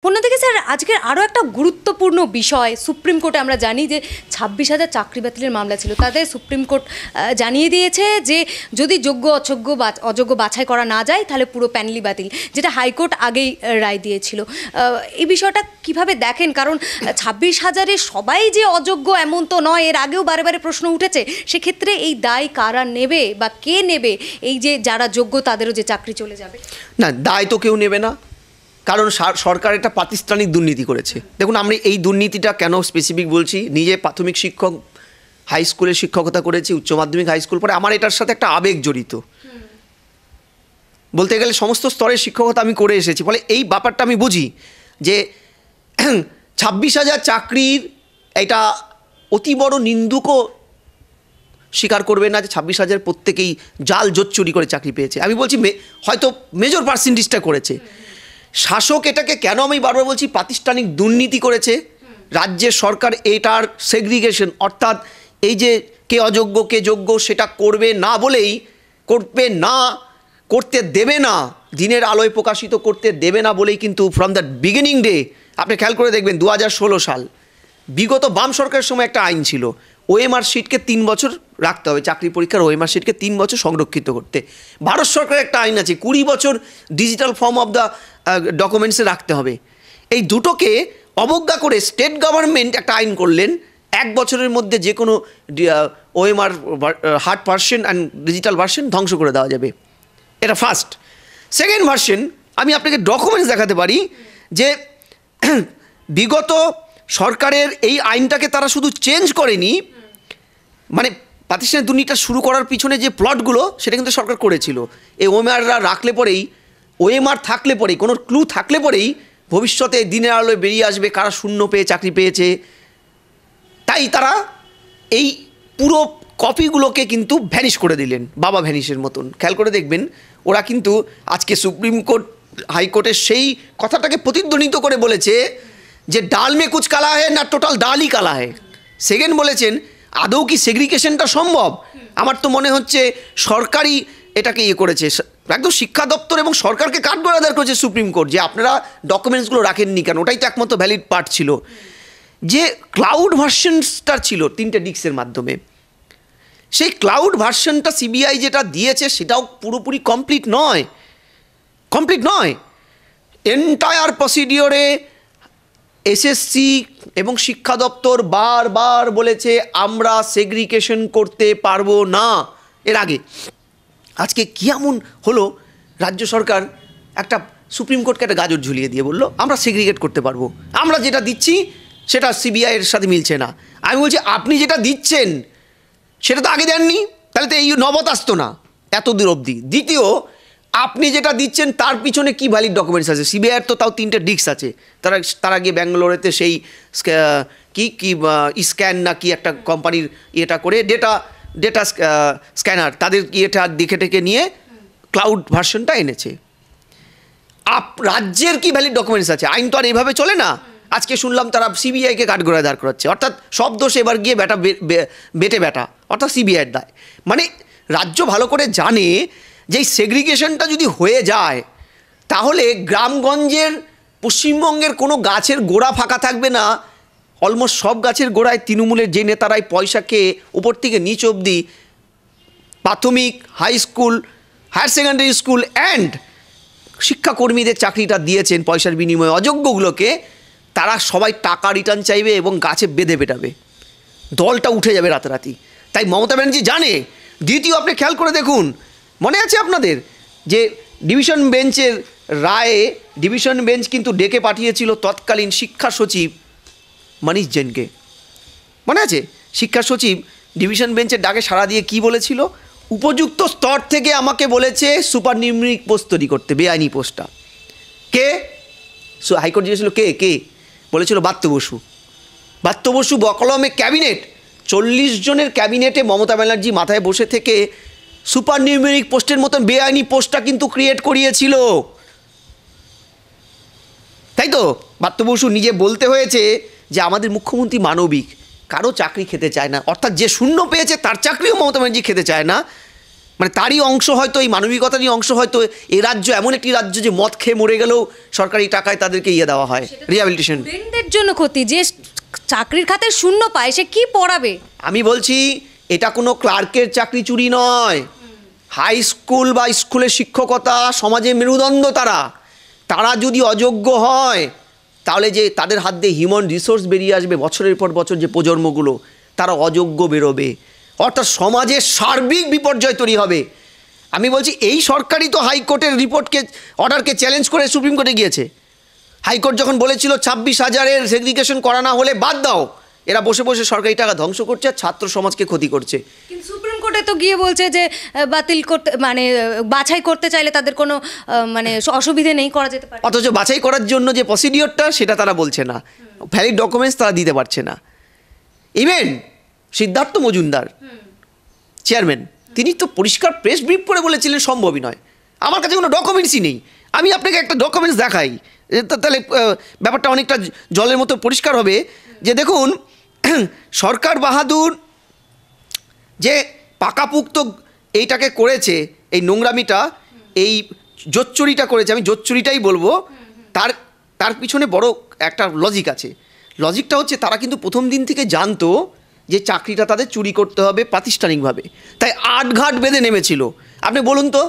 অন্যদিকে স্যার আজকের আরও একটা গুরুত্বপূর্ণ বিষয়, সুপ্রিম কোর্টে আমরা জানি যে 26,000 চাকরি বাতিলের মামলা ছিল, তাদের সুপ্রিম কোর্ট জানিয়ে দিয়েছে যে যদি যোগ্য অযোগ্য বাছাই করা না যায় তাহলে পুরো প্যানেলই বাতিল, যেটা হাইকোর্ট আগেই রায় দিয়েছিল। এই বিষয়টা কিভাবে দেখেন? কারণ 26,000-এ সবাই যে অযোগ্য এমন তো নয়, এর আগেও বারে বারে প্রশ্ন উঠেছে। সেক্ষেত্রে এই দায় কারা নেবে বা কে নেবে? এই যে যারা যোগ্য তাদেরও যে চাকরি চলে যাবে। না, দায় তো কেউ নেবে না, কারণ সরকার একটা প্রাতিষ্ঠানিক দুর্নীতি করেছে। দেখুন, আমরা এই দুর্নীতিটা কেন স্পেসিফিক বলছি, নিজে প্রাথমিক শিক্ষক, হাই স্কুলে শিক্ষকতা করেছি, উচ্চ মাধ্যমিক হাই স্কুল পরে, আমার এটার সাথে একটা আবেগ জড়িত। বলতে গেলে সমস্ত স্তরের শিক্ষকতা আমি করে এসেছি, ফলে এই ব্যাপারটা আমি বুঝি যে 26,000 চাকরির এটা অতি বড় নিন্দুকও স্বীকার করবে না যে 26,000 প্রত্যেকেই জাল জোট চুরি করে চাকরি পেয়েছে। আমি বলছি হয়তো মেজর পার্সেন্টেজটা করেছে শাসক। এটাকে কেন আমি বারবার বলছি, প্রাতিষ্ঠানিক দুর্নীতি করেছে রাজ্যের সরকার। এটার সেগ্রিগেশন, অর্থাৎ এই যে কে অযোগ্য কে যোগ্য সেটা করবে না বলেই, করতে দেবে না, দিনের আলোয় প্রকাশিত করতে দেবে না বলেই কিন্তু ফ্রম দ্য বিগিনিং ডে, আপনি খেয়াল করে দেখবেন 2016 সাল বিগত বাম সরকারের সময় একটা আইন ছিল, ওএমআর শিটকে 3 বছর রাখতে হবে, চাকরি পরীক্ষার ওএমআর শিটকে 3 বছর সংরক্ষিত করতে। ভারত সরকারের একটা আইন আছে 20 বছর ডিজিটাল ফর্ম অফ দ্য ডকুমেন্টসে রাখতে হবে। এই দুটোকে অবজ্ঞা করে স্টেট গভর্নমেন্ট একটা আইন করলেন, 1 বছরের মধ্যে যে কোনো OMR hard version and digital version ধ্বংস করে দেওয়া যাবে। এটা ফার্স্ট। সেকেন্ড ভার্সন, আমি আপনাকে ডকুমেন্টস দেখাতে পারি যে বিগত সরকারের এই আইনটাকে তারা শুধু চেঞ্জ করেনি, মানে প্রাতিষ্ঠানিক দুর্নীতিটা শুরু করার পিছনে যে প্লটগুলো সেটা কিন্তু সরকার করেছিল। এই ওএমআররা রাখলে পরেই, ওএমআর থাকলে পরেই, কোনো ক্লু থাকলে পরেই ভবিষ্যতে দিনের আলোয় বেরিয়ে আসবে কারা শূন্য পেয়ে চাকরি পেয়েছে। তাই তারা এই পুরো কপিগুলোকে কিন্তু ভ্যানিশ করে দিলেন, বাবা ভ্যানিশের মতন। খেয়াল করে দেখবেন, ওরা কিন্তু আজকে সুপ্রিম কোর্ট, হাইকোর্টের সেই কথাটাকে প্রতিধ্বনিত করে বলেছে যে ডাল মে কুচ কালা হয় না, টোটাল ডালই কালা হয়। সেকেন্ড বলেছেন, আদৌ কি সেগ্রিগেশনটা সম্ভব? আমার তো মনে হচ্ছে সরকারই এটাকে করেছে, একদম শিক্ষা দপ্তর এবং সরকারকে কাঠগড়াদার করেছে সুপ্রিম কোর্ট, যে আপনারা ডকুমেন্টসগুলো রাখেননি কেন। ওটাই তো একমাত্র ভ্যালিড পার্ট ছিল। যে ক্লাউড ভার্সনটা ছিল 3টে ডিস্কের মাধ্যমে, সেই ক্লাউড ভার্সনটা সিবিআই যেটা দিয়েছে সেটাও পুরোপুরি কমপ্লিট নয়। এন্টায়ার প্রসিডিওরে এসএসসি এবং শিক্ষা দপ্তর বারবার বলেছে আমরা সেগ্রিগেশন করতে পারবো না। এর আগে আজকে কি এমন হলো, রাজ্য সরকার একটা সুপ্রিম কোর্টকে একটা গাজর ঝুলিয়ে দিয়ে বললো আমরা সেগ্রিগেট করতে পারবো, আমরা যেটা দিচ্ছি সেটা সিবিআইয়ের সাথে মিলছে না। আমি বলছি আপনি যেটা দিচ্ছেন সেটা তো আগে দেননি, তাহলে তো এই নবত আসতো না এত দূর অবধি। দ্বিতীয়, আপনি যেটা দিচ্ছেন তার পিছনে কি ভ্যালিড ডকুমেন্টস আছে? সিবিআইয়ের তো তাও 3টে ডিস্ক আছে। তারা গিয়ে ব্যাঙ্গালোরেতে সেই কি স্ক্যান না কি একটা কোম্পানির ইয়েটা করে ডেটা স্ক্যানার, তাদের ইয়েটা দেখে টেকে নিয়ে ক্লাউড ভার্সনটা এনেছে। রাজ্যের কি ভ্যালিড ডকুমেন্টস আছে? আইন তো আর এইভাবে চলে না। আজকে শুনলাম তারা সিবিআইকে কাঠগড়ায় দাঁড় করাচ্ছে, অর্থাৎ সব দোষ এবার গিয়ে বেটা অর্থাৎ সিবিআইয়ের দায়। মানে রাজ্য ভালো করে জানে যে এই সেগ্রিগেশনটা যদি হয়ে যায় তাহলে গ্রামগঞ্জের পশ্চিমবঙ্গের কোনো গাছের গোড়া ফাঁকা থাকবে না। অলমোস্ট সব গাছের গোড়ায় তৃণমূলের যে নেতারাই পয়সা খেয়ে উপর থেকে নিচ অবধি প্রাথমিক, high school, higher secondary school and শিক্ষাকর্মীদের চাকরিটা দিয়েছেন পয়সার বিনিময়ে অযোগ্যগুলোকে, তারা সবাই টাকা রিটার্ন চাইবে এবং গাছে বেঁধে পেটাবে, দলটা উঠে যাবে রাতারাতি। তাই মমতা ব্যানার্জি জানে। দ্বিতীয়, আপনি খেয়াল করে দেখুন, মনে আছে আপনাদের যে ডিভিশন বেঞ্চের রায়ে ডিভিশন বেঞ্চ কিন্তু ডেকে পাঠিয়েছিল তৎকালীন শিক্ষা সচিব মনীষ জৈনকে, মনে আছে? শিক্ষা সচিব ডিভিশন বেঞ্চের ডাকে সাড়া দিয়ে কি বলেছিল? উপযুক্ত স্তর থেকে আমাকে বলেছে সুপার নিউমেরিক পোস্ট তৈরি করতে, বেআইনি পোস্টটা। কে? হাইকোর্ট জিজ্ঞেছিল কে বলেছিল ব্রাত্য বসু বকলমে ক্যাবিনেট, 40 জনের ক্যাবিনেটে মমতা ব্যানার্জি মাথায় বসে থেকে সুপার নিউমেরিক পোস্টের মতন বেআইনি পোস্টটা কিন্তু ক্রিয়েট করিয়েছিল। তাই তো ব্রাত্য বসু নিজে বলতে হয়েছে যে আমাদের মুখ্যমন্ত্রী মানবিক, কারো চাকরি খেতে চায় না, অর্থাৎ যে শূন্য পেয়েছে তার চাকরিও মমতা ব্যানার্জি খেতে চায় না। মানে তারই অংশ হয়তো, এই মানবিকতারই অংশ হয়তো এই রাজ্য এমন একটি রাজ্য যে মদ খেয়ে মরে গেলেও সরকারি টাকায় তাদেরকে দেওয়া হয়, রিহ্যাবিলিটেশন। স্টুডেন্টদের জন্য ক্ষতি, যে চাকরির খাতে শূন্য পায় সে কি পড়াবে? আমি বলছি এটা কোনো ক্লার্কের চাকরি চুরি নয়। হাই স্কুল বা স্কুলের শিক্ষকতা সমাজে মেরুদণ্ড, তারা যদি অযোগ্য হয় তাহলে যে তাদের হাত দিয়ে হিউম্যান রিসোর্স বেরিয়ে আসবে বছরের পর বছর, যে প্রজন্মগুলো তারা অযোগ্য বেরোবে, অর্থাৎ সমাজের সার্বিক বিপর্যয় তৈরি হবে। আমি বলছি এই সরকারই তো হাইকোর্টের রিপোর্টকে, অর্ডারকে চ্যালেঞ্জ করে সুপ্রিম কোর্টে গিয়েছে। হাইকোর্ট যখন বলেছিল 26,000-এর সেগ্রিগেশন করা না হলে বাদ দাও, এরা বসে বসে সরকারি টাকা ধ্বংস করছে আর ছাত্র সমাজকে ক্ষতি করছে। কিন্তু সুপ্রিম কোর্টে তো গিয়ে বলছে যে বাতিল করতে, মানে বাছাই করতে চাইলে তাদের কোনো মানে অসুবিধে নেই, করা যেতে পারে। অথচ বাছাই করার জন্য যে প্রসিডিওরটা সেটা তারা বলছে না, ভ্যালিড ডকুমেন্টস তারা দিতে পারছে না। ইভেন সিদ্ধার্থ মজুমদার চেয়ারম্যান, তিনি তো পরিষ্কার প্রেস ব্রিফ করে বলেছিলেন সম্ভবই নয়। আমার কাছে কোনো ডকুমেন্টসই নেই, আমি আপনাকে একটা ডকুমেন্টস দেখাই, তাহলে ব্যাপারটা অনেকটা জলের মতো পরিষ্কার হবে। যে দেখুন, সরকার বাহাদুর যে পাকাপুক্ত এইটাকে করেছে, এই নোংরামিটা, এই জোচ্চুরিটা করেছে, আমি জোচ্চুরিটাই বলবো, তার পিছনে বড় একটা লজিক আছে। লজিকটা হচ্ছে তারা কিন্তু প্রথম দিন থেকে জানতো যে চাকরিটা তাদের চুরি করতে হবে প্রাতিষ্ঠানিকভাবে, তাই আটঘাট বেঁধে নেমেছিল। আপনি বলুন তো,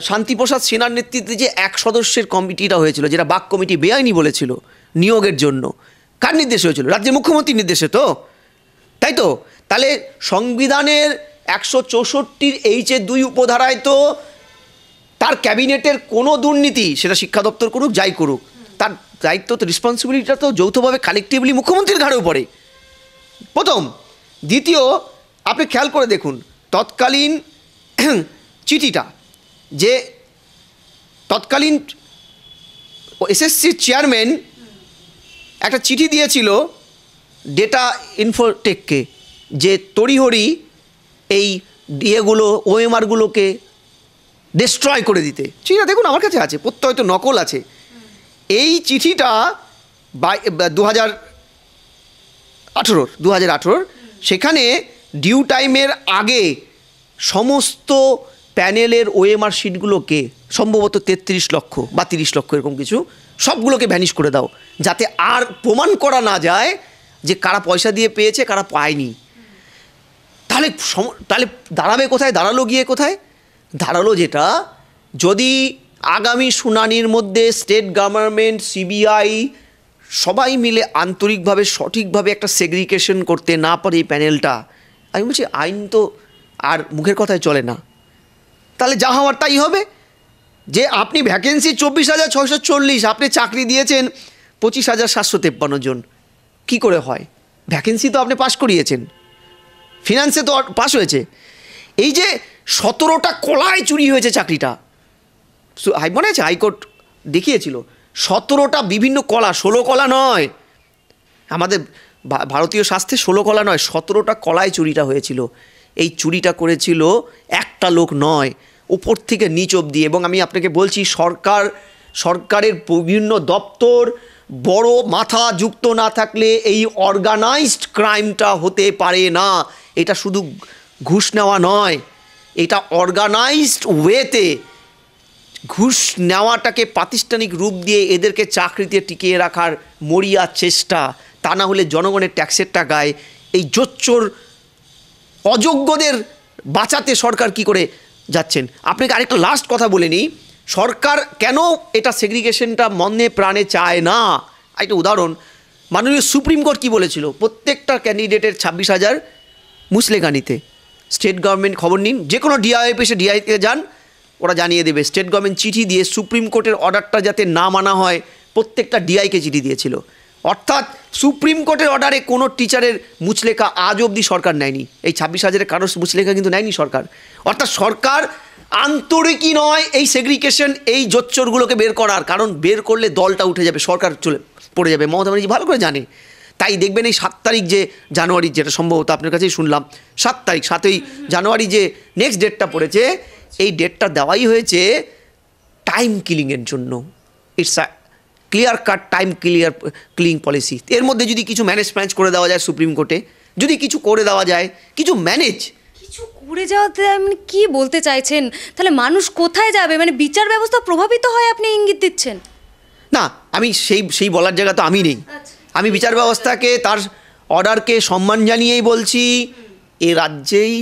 শান্তিপ্রসাদ সিনহার নেতৃত্বে যে 1 সদস্যের কমিটিটা হয়েছিল, যেটা বাক কমিটি বেআইনি বলেছিল নিয়োগের জন্য, কার নির্দেশে হয়েছিল? রাজ্যের মুখ্যমন্ত্রীর নির্দেশে তো, তাই তো? তাহলে সংবিধানের 164-র H-2 উপধারায় তো তার ক্যাবিনেটের কোনো দুর্নীতি, সেটা শিক্ষা দপ্তর করুক যাই করুক, তার দায়িত্ব তো, রেসপন্সিবিলিটিটা তো যৌথভাবে কালেকটিভলি মুখ্যমন্ত্রীর ঘাড়েও পড়ে, প্রথম। দ্বিতীয়, আপনি খেয়াল করে দেখুন তৎকালীন চিঠিটা, যে তৎকালীন এসএসসির চেয়ারম্যান একটা চিঠি দিয়েছিল ডেটা ইনফোটেককে, যে তড়িহড়ি এই ডিএগুলো, ওএমআরগুলোকে ডিস্ট্রয় করে দিতে। চিঠিটা দেখুন, আমার কাছে আছে, প্রত্যয়ত নকল আছে। এই চিঠিটা 2018, সেখানে ডিউ টাইমের আগে সমস্ত প্যানেলের ওএমআর শিটগুলোকে, সম্ভবত 33 লক্ষ বা 30 লক্ষ এরকম কিছু, সবগুলোকে ভ্যানিশ করে দাও, যাতে আর প্রমাণ করা না যায় যে কারা পয়সা দিয়ে পেয়েছে কারা পায়নি। তাহলে দাঁড়াবে কোথায়? দাঁড়ালো যেটা, যদি আগামী শুনানির মধ্যে স্টেট গভর্নমেন্ট, সিবিআই সবাই মিলে আন্তরিকভাবে সঠিকভাবে একটা সেগ্রিগেশন করতে না পারে এই প্যানেলটা, আমি বলছি আইন তো আর মুখের কথায় চলে না। তাহলে যা হওয়ার তাই হবে। যে আপনি ভ্যাকেন্সি 24,640, আপনি চাকরি দিয়েছেন 25,753 জন, কী করে হয়? ভ্যাকেন্সি তো আপনি পাস করিয়েছেন, ফিনান্সে তো পাস হয়েছে। এই যে 17টা কলায় চুরি হয়েছে চাকরিটা, মনে আছে হাইকোর্ট দেখিয়েছিল 17টা বিভিন্ন কলা, 16 কলা নয়, আমাদের ভারতীয় শাস্ত্রে 16 কলা নয়, 17টা কলায় চুরিটা হয়েছিল। এই চুরিটা করেছিল একটা লোক নয়, উপর থেকে নিচ অবধি। এবং আমি আপনাকে বলছি, সরকারের বিভিন্ন দপ্তর বড় মাথা যুক্ত না থাকলে এই অর্গানাইজড ক্রাইমটা হতে পারে না। এটা শুধু ঘুষ নেওয়া নয়, এটা অর্গানাইজড ওয়েতে ঘুষ নেওয়াটাকে প্রাতিষ্ঠানিক রূপ দিয়ে এদেরকে চাকরিতে টিকিয়ে রাখার মরিয়া চেষ্টা। তা না হলে জনগণের ট্যাক্সের টাকায় এই জোচ্চোর অযোগ্যদের বাঁচাতে সরকার কি করে যাচ্ছেন। আপনাকে আরেকটা লাস্ট কথা বলে নিই, সরকার কেন এটা সেগ্রিগেশনটা মনে প্রাণে চায় না। একটা উদাহরণ, মাননীয় সুপ্রিম কোর্ট কী বলেছিল? প্রত্যেকটা ক্যান্ডিডেটের 26,000 মুসলেখা নিতে। স্টেট গভর্নমেন্ট, খবর নিন, যে কোনো ডিআই অফিসে ডিআইতে যান, ওরা জানিয়ে দেবে। স্টেট গভর্নমেন্ট চিঠি দিয়ে সুপ্রিম কোর্টের অর্ডারটা যাতে না মানা হয়, প্রত্যেকটা ডিআইকে চিঠি দিয়েছিল। অর্থাৎ সুপ্রিম কোর্টের অর্ডারে কোনো টিচারের মুচলেখা আজ অবধি সরকার নেয়নি। এই 26,000-এর কারোর মুচলেখা কিন্তু নেয়নি সরকার। অর্থাৎ সরকার আন্তরিকই নয় এই সেগ্রিগেশন, এই জোচ্চোরগুলোকে বের করার, কারণ বের করলে দলটা উঠে যাবে, সরকার পড়ে যাবে। মমতা ব্যানার্জি ভালো করে জানে। তাই দেখবেন এই 7 তারিখ যে জানুয়ারি, যেটা সম্ভবত আপনার কাছেই শুনলাম, 7 তারিখ, 7ই জানুয়ারি যে নেক্সট ডেটটা পড়েছে, এই ডেটটা দেওয়াই হয়েছে টাইম কিলিংয়ের জন্য। It's a clear cut time killing policy. এর মধ্যে যদি কিছু ম্যানেজ করে দেওয়া যায় সুপ্রিম কোর্টে, যদি কিছু করে দেওয়া যায়, কিছু ম্যানেজ কিছু করে যাওয়াতে আপনি কি বলতে চাইছেন? তাহলে মানুষ কোথায় যাবে? মানে বিচার ব্যবস্থা প্রভাবিত হয় আপনি ইঙ্গিত দিচ্ছেন? না, আমি সেই বলার জায়গা তো আমি নেই। আমি বিচার ব্যবস্থাকে, তার অর্ডারকে সম্মান জানিয়েই বলছি। এ রাজ্যেই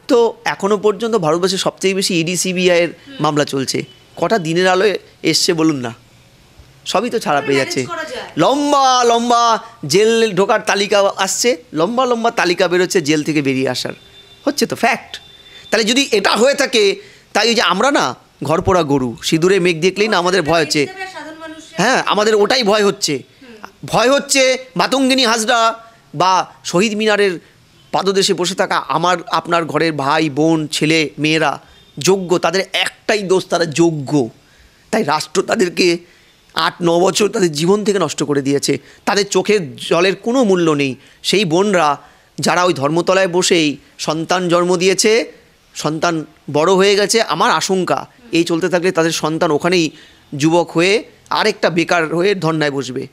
তো এখনো পর্যন্ত ভারতবর্ষের সবচেয়ে বেশি ইডি সিবিআইয়ের মামলা চলছে। কটা দিনের আলোয় এসছে বলুন না? সবই তো ছাড়া পেয়ে যাচ্ছে। লম্বা লম্বা জেল ঢোকার তালিকা আসছে, লম্বা লম্বা তালিকা বেরোচ্ছে জেল থেকে বেরিয়ে আসার। হচ্ছে তো ফ্যাক্ট। তাহলে যদি এটা হয়ে থাকে, তাই যে আমরা না ঘরপোড়া গরু, সিঁদুরে মেঘ দেখলেই না আমাদের ভয় হচ্ছে। হ্যাঁ, আমাদের ওটাই ভয় হচ্ছে। ভয় হচ্ছে মাতঙ্গিনী হাজরা বা শহীদ মিনারের পাদদেশে বসে থাকা আমার আপনার ঘরের ভাই বোন ছেলে মেয়েরা যোগ্য, তাদের একটাই দোষ, তারা যোগ্য। তাই রাষ্ট্র তাদেরকে 8-9 বছর তাদের জীবন থেকে নষ্ট করে দিয়েছে। তাদের চোখের জলের কোনো মূল্য নেই। সেই বোনরা যারা ওই ধর্মতলায় বসেই সন্তান জন্ম দিয়েছে, সন্তান বড় হয়ে গেছে, আমার আশঙ্কা এই চলতে থাকলে তাদের সন্তান ওখানেই যুবক হয়ে আরেকটা বেকার হয়ে ধর্নায় বসবে।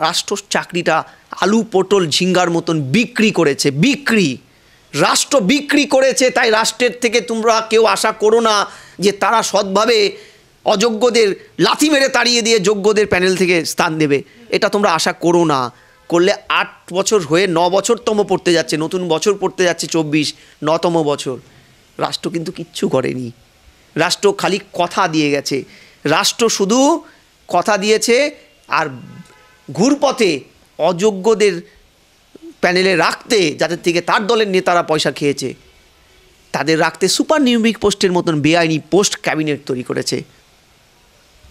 রাষ্ট্র চাকরিটা আলু পটল ঝিঙ্গার মতন বিক্রি করেছে, রাষ্ট্র বিক্রি করেছে। তাই রাষ্ট্রের থেকে তোমরা কেউ আশা করো না যে তারা সৎভাবে অযোগ্যদের লাথি মেরে তাড়িয়ে দিয়ে যোগ্যদের প্যানেল থেকে স্থান দেবে। এটা তোমরা আশা করো না। করলে 8 বছর হয়ে 9 বছরতম পড়তে যাচ্ছে, নতুন বছর পড়তে যাচ্ছে 24, 9তম বছর। রাষ্ট্র কিন্তু কিচ্ছু করেনি। রাষ্ট্র খালি কথা দিয়ে গেছে। রাষ্ট্র শুধু কথা দিয়েছে আর ঘুরপথে অযোগ্যদের প্যানেলে রাখতে, যাদের থেকে তার দলের নেতারা পয়সা খেয়েছে, তাদের রাখতে সুপার নিউমেরিক পোস্টের মতন বেআইনি পোস্ট ক্যাবিনেট তৈরি করেছে।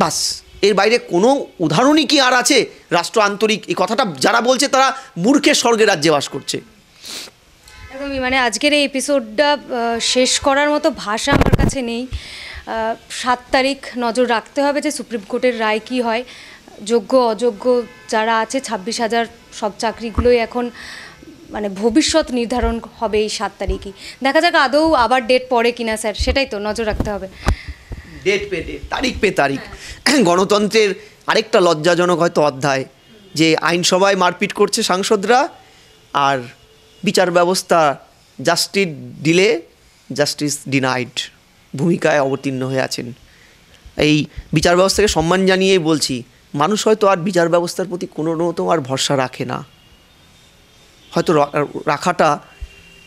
বাস, এর বাইরে কোনো উদাহরণই কি আর আছে? রাষ্ট্র আন্তরিক, এই কথাটা যারা বলছে তারা মূর্খের স্বর্গে রাজ্যে বাস করছে। একদমই, মানে আজকের এই এপিসোডটা শেষ করার মতো ভাষা আমার কাছে নেই। 7 তারিখ নজর রাখতে হবে যে সুপ্রিম কোর্টের রায় কী হয়। যোগ্য অযোগ্য যারা আছে 26,000 সব চাকরিগুলোই এখন মানে ভবিষ্যৎ নির্ধারণ হবে এই 7 তারিখই। দেখা যাক আদৌ আবার ডেট পড়ে কিনা স্যার, সেটাই তো নজর রাখতে হবে। ডেট পে ডেট, তারিখ পে তারিখ। গণতন্ত্রের আরেকটা লজ্জাজনক হয়তো অধ্যায় যে আইনসভায় মারপিট করছে সাংসদরা, আর বিচার ব্যবস্থা জাস্টিস ডিলে জাস্টিস ডিনাইড ভূমিকায় অবতীর্ণ হয়ে আছেন। এই বিচার ব্যবস্থাকে সম্মান জানিয়েই বলছি, মানুষ হয়তো আর বিচার ব্যবস্থার প্রতি কোনো রকম আর ভরসা রাখে না। হয়তো রাখাটা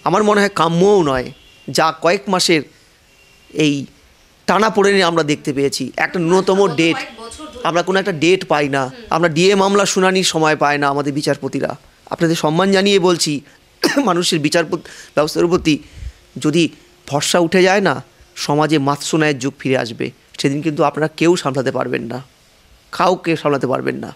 আমার মনে হয় কাম্যও নয়। যা কয়েক মাসের এই টানাপোড়েনে আমরা দেখতে পেয়েছি, একটা ন্যূনতম ডেট, আমরা কোনো একটা ডেট পাই না, আমরা ডিএ মামলা শুনানির সময় পাই না আমাদের বিচারপতিরা। আপনাদের সম্মান জানিয়ে বলছি, মানুষের বিচার ব্যবস্থার প্রতি যদি ভরসা উঠে যায় না, সমাজে মাৎস্যন্যায়ের যুগ ফিরে আসবে। সেদিন কিন্তু আপনারা কেউ সামলাতে পারবেন না, কাউকে সামলাতে পারবেন না।